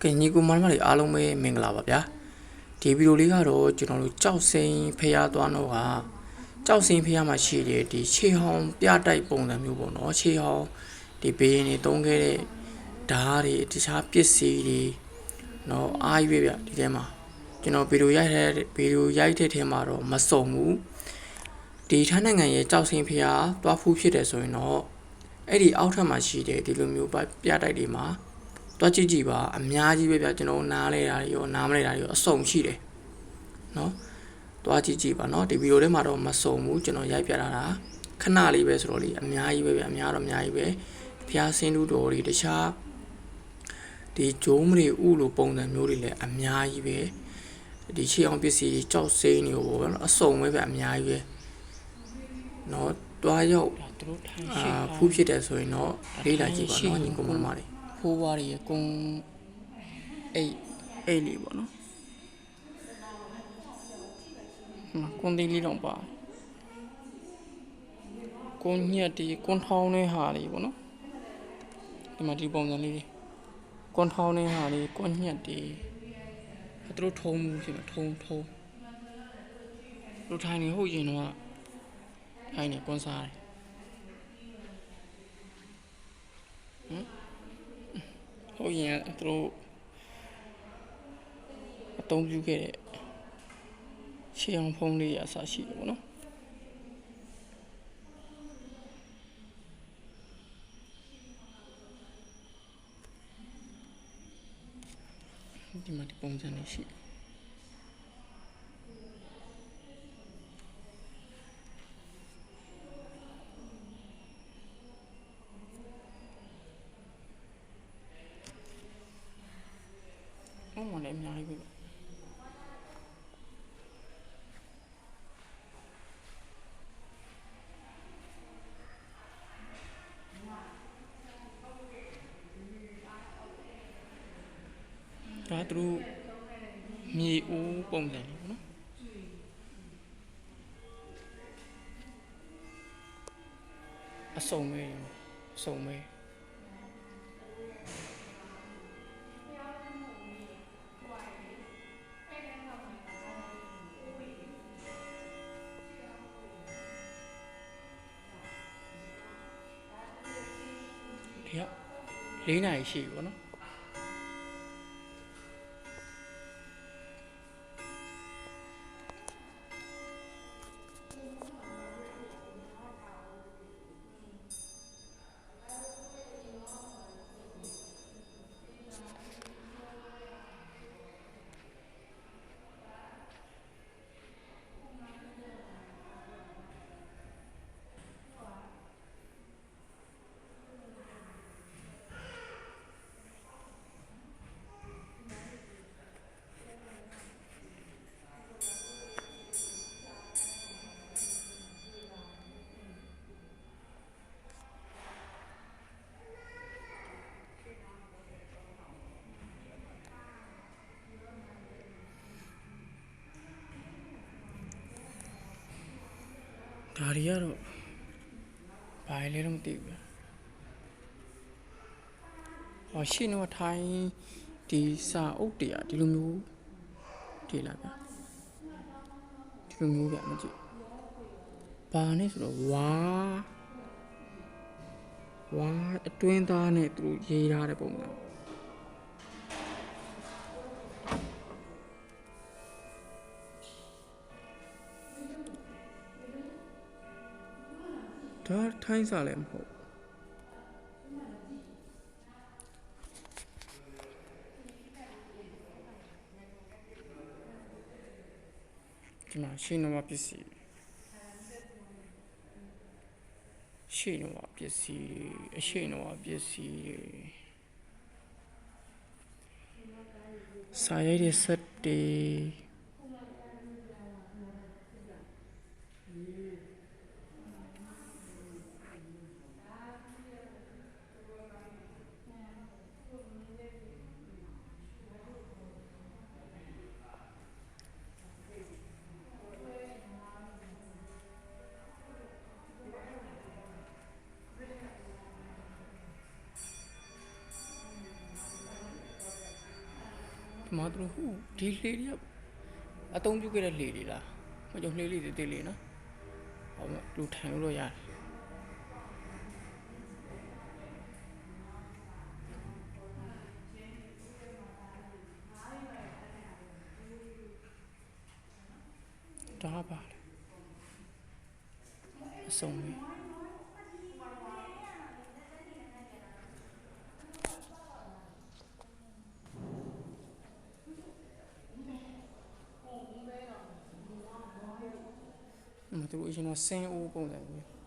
ကဲညီကိုမလေးအားလုံးပဲမင်္ဂလာပါဗျာဒီဗီဒီယိုလေးကတော့ကျွန်တော်တို့ကြောက်စိမ်းဖျားသွားတော့ကကြောက်စိမ်းဖျားမှာရှိတဲ့ဒီခြေဟောင်းပြတိုက်ပုံစံမျိုးပေါ့နော်ခြေဟောင်းဒီဘေးရင်တွေတုံးခဲ့တဲ့ဓာတ်တွေတခြားပစ္စည်းတွေနော်အားရွေးဗျဒီထဲမှာကျွန်တော်ဗီဒီယိုရိုက်တဲ့ထဲမှာတော့မစုံဘူးဒီထိုင်းနိုင်ငံရဲ့ကြောက်စိမ်းဖျားသွားဖူးဖြစ်တယ်ဆိုရင်တော့အဲ့ဒီအောက်ထပ်မှာရှိတဲ့ဒီလိုမျိုးပြတိုက်တွေမှာတွားကြည့်ကြည့်ပါအများကြီးပဲဗျကျွန်တော်နားလဲတာတွေရောနားမလဲတာတွေရောအစုံရှိတယ်နော်တွားကြည့်ကြည့်ပါနော်ဒီဗီဒီယိုထဲမှာတော့မစုံဘူးကျွန်တော်ရိုက်ပြထားတာခဏလေးပဲဆိုတော့လေအများကြီးပဲဗျအများတော့အများကြီးပဲဖျားဆင်းတူတော်တွေတခြားဒီဂျိုးမတွေဥလိုပုံစံမျိုးတွေလည်းအများကြီးပဲဒီခြေအောင်ပစ္စည်းကြောက်စိမ်းတွေပေါ့နော်အစုံပဲဗျအများကြီးပဲနော်တွားရောက်ဖူးဖြစ်တယ်ဆိုရင်တော့လေးလာကြည့်ပါနော်ညီကောင်မတွေဖိုးဝါးတွေကုန်းအိတ်လေးပေါ့နော်ကွန်သေးလေးတော့ပါကွန်ညက်ဒီကွန်ထောင်းတဲ့ဟာလေးပေါ့နော်ဒီမှာဒီပုံစံလေးကွန်ထောင်းတဲ့ဟာလေးကွန်ညက်ဒီသူတို့ထုံးမှုဖြစ်မှာထုံးတို့ထိုင်နေဟုတ်ရင်တော့ထိုင်နေကွန်စားတယ်ဟုတ်ရင်သူတို့အသုံးပြုခဲ့တဲ့ခြေအောင်ဖုံးလေးအစရှိတယ်ပေါ့နော်ဒီမှာဒီပုံစံလေးရှိမလည်းအများကြီးပဲဒါသူမြေဦးပုံစံလေးပေါ့နော်အစုံပဲဒီက4 နာရီရှိပြီပေါ့နော်ဒါတွေကတော့ဘာလဲတော့မသိဘူးဟောရှင်းတော့ထိုင်းဒီစာအုပ်တွေကဒီလိုမျိုးထည့်လာဗျဒီလိုမျိုးဗျမကြည့်ဘာနဲ့ဆိုတော့ဝါအတွင်းသားနဲ့သူတို့ရေးထားတဲ့ပုံစံဒါထိုင်းစာလည်းမဟုတ်ဒီမှာရှင်းတော့ပစ္စည်းစာရိုက်တဲ့စက်တွေ ဒီမှာသူတို့ဟိုဒီလှေတွေအသုံးပြုခဲ့တဲ့လှေတွေလားမကြောင့်လှေလေးတွေတေးလေးနော်ဟောလူထိုင်လို့ရတယ်ဒါပါလေအဆုံးပဲမသူအရင်တော့ဆင်းအိုးပုံစံမျိုး